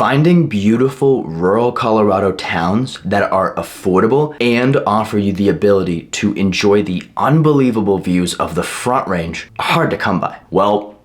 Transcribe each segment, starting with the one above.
Finding beautiful rural Colorado towns that are affordable and offer you the ability to enjoy the unbelievable views of the Front Range are hard to come by. Well,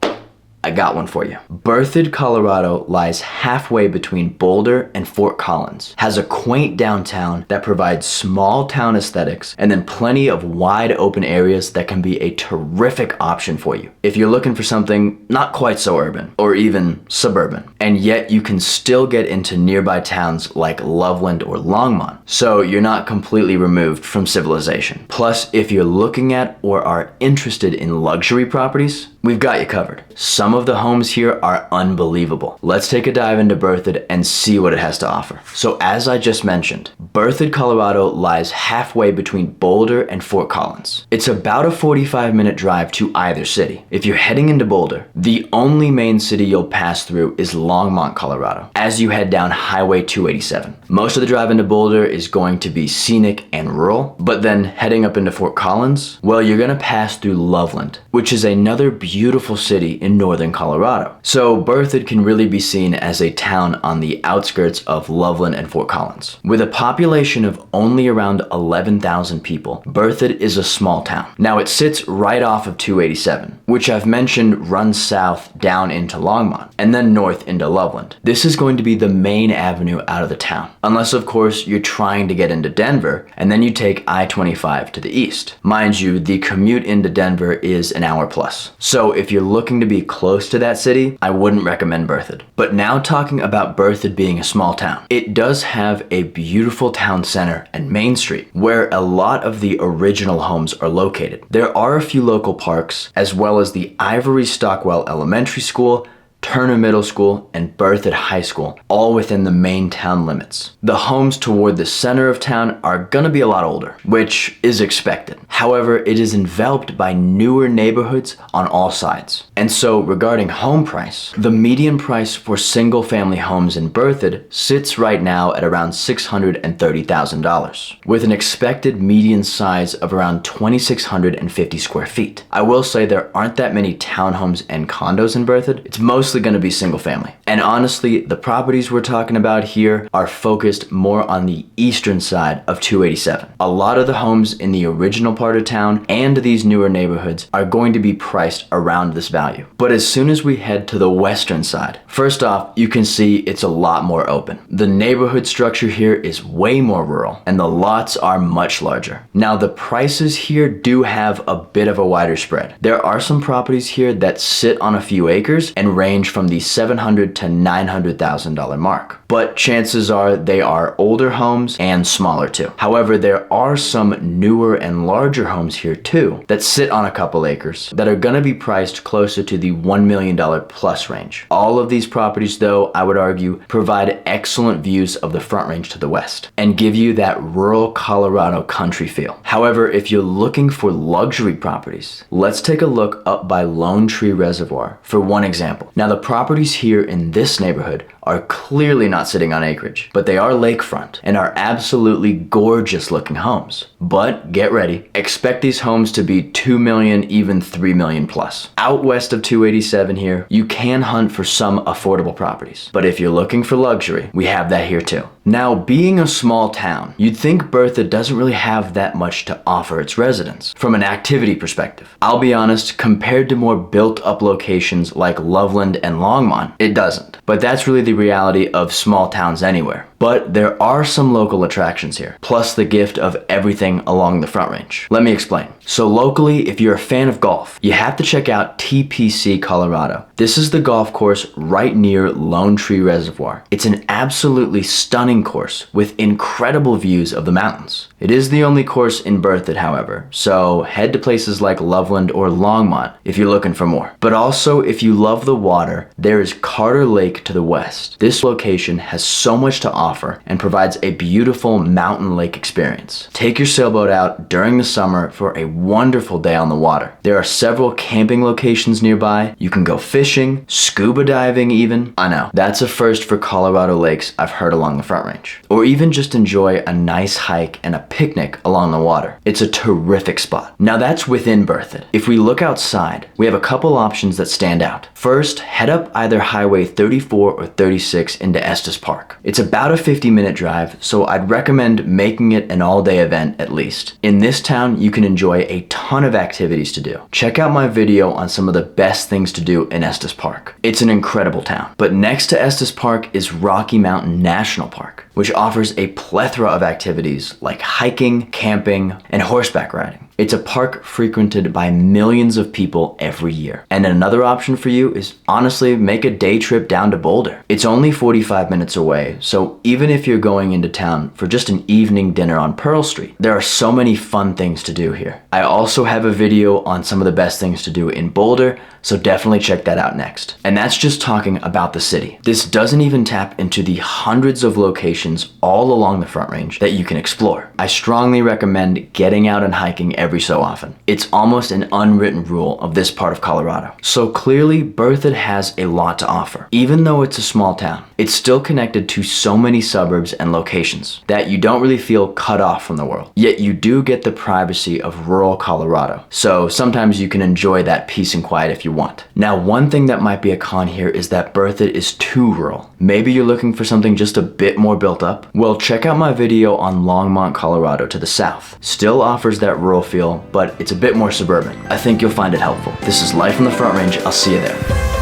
I got one for you. Berthoud, Colorado lies halfway between Boulder and Fort Collins, has a quaint downtown that provides small town aesthetics, and then plenty of wide open areas that can be a terrific option for you if you're looking for something not quite so urban or even suburban, and yet you can still get into nearby towns like Loveland or Longmont, so you're not completely removed from civilization. Plus, if you're looking at or are interested in luxury properties, we've got you covered. Some of the homes here are unbelievable. Let's take a dive into Berthoud and see what it has to offer. So as I just mentioned, Berthoud, Colorado lies halfway between Boulder and Fort Collins. It's about a 45-minute drive to either city. If you're heading into Boulder, the only main city you'll pass through is Longmont, Colorado, as you head down Highway 287. Most of the drive into Boulder is going to be scenic and rural, but then heading up into Fort Collins, well, you're gonna pass through Loveland, which is another beautiful city in northern Colorado. So Berthoud can really be seen as a town on the outskirts of Loveland and Fort Collins. With a population of only around 11,000 people, Berthoud is a small town. Now it sits right off of 287, which I've mentioned runs south down into Longmont and then north into Loveland. This is going to be the main avenue out of the town, unless of course you're trying to get into Denver and then you take I-25 to the east. Mind you, the commute into Denver is an hour plus. So if you're looking to be close to that city, I wouldn't recommend Berthoud. But now talking about Berthoud being a small town, it does have a beautiful town center and Main Street where a lot of the original homes are located. There are a few local parks as well as the Ivory Stockwell Elementary School, Turner Middle School, and Berthoud High School, all within the main town limits. The homes toward the center of town are gonna be a lot older, which is expected. However, it is enveloped by newer neighborhoods on all sides. And so regarding home price, the median price for single family homes in Berthoud sits right now at around $630,000, with an expected median size of around 2,650 square feet. I will say there aren't that many townhomes and condos in Berthoud. It's mostly going to be single family. And honestly, the properties we're talking about here are focused more on the eastern side of 287. A lot of the homes in the original part of town and these newer neighborhoods are going to be priced around this value. But as soon as we head to the western side, first off, you can see it's a lot more open. The neighborhood structure here is way more rural and the lots are much larger. Now the prices here do have a bit of a wider spread. There are some properties here that sit on a few acres and range from the $700,000 to $900,000 mark. But chances are they are older homes and smaller too. However, there are some newer and larger homes here too that sit on a couple acres that are gonna be priced closer to the $1 million plus range. All of these properties though, I would argue, provide excellent views of the Front Range to the west and give you that rural Colorado country feel. However, if you're looking for luxury properties, let's take a look up by Lone Tree Reservoir for one example. Now the properties here in this neighborhood are clearly not sitting on acreage, but they are lakefront and are absolutely gorgeous looking homes. But get ready, expect these homes to be 2 million, even 3 million plus. Out west of 287 here, you can hunt for some affordable properties. But if you're looking for luxury, we have that here too. Now, being a small town, you'd think Berthoud doesn't really have that much to offer its residents from an activity perspective. I'll be honest, compared to more built up locations like Loveland and Longmont, it doesn't. But that's really the reality of small towns anywhere. But there are some local attractions here, plus the gift of everything along the Front Range. Let me explain. So locally, if you're a fan of golf, you have to check out TPC Colorado. This is the golf course right near Lone Tree Reservoir. It's an absolutely stunning course with incredible views of the mountains. It is the only course in Berthoud, however, so head to places like Loveland or Longmont if you're looking for more. But also, if you love the water, there is Carter Lake to the west. This location has so much to offer and provides a beautiful mountain lake experience. Take your sailboat out during the summer for a wonderful day on the water. There are several camping locations nearby. You can go fishing, scuba diving even. I know, that's a first for Colorado lakes I've heard along the Front Range. Or even just enjoy a nice hike and a picnic along the water. It's a terrific spot. Now that's within Berthoud. If we look outside, we have a couple options that stand out. First, head up either Highway 35 34 or 36 into Estes Park. It's about a 50-minute drive, so I'd recommend making it an all-day event at least. In this town, you can enjoy a ton of activities to do. Check out my video on some of the best things to do in Estes Park. It's an incredible town. But next to Estes Park is Rocky Mountain National Park, which offers a plethora of activities like hiking, camping, and horseback riding. It's a park frequented by millions of people every year. And another option for you is honestly make a day trip down to Boulder. It's only 45 minutes away, so even if you're going into town for just an evening dinner on Pearl Street, there are so many fun things to do here. I also have a video on some of the best things to do in Boulder, so definitely check that out next. And that's just talking about the city. This doesn't even tap into the hundreds of locations all along the Front Range that you can explore. I strongly recommend getting out and hiking every so often. It's almost an unwritten rule of this part of Colorado. So clearly, Berthoud has a lot to offer. Even though it's a small town, it's still connected to so many suburbs and locations that you don't really feel cut off from the world. Yet you do get the privacy of rural Colorado. So sometimes you can enjoy that peace and quiet if you want. Now, one thing that might be a con here is that Berthoud is too rural. Maybe you're looking for something just a bit more built up? Well, check out my video on Longmont, Colorado to the south. Still offers that rural feel, but it's a bit more suburban. I think you'll find it helpful. This is Life on the Front Range. I'll see you there.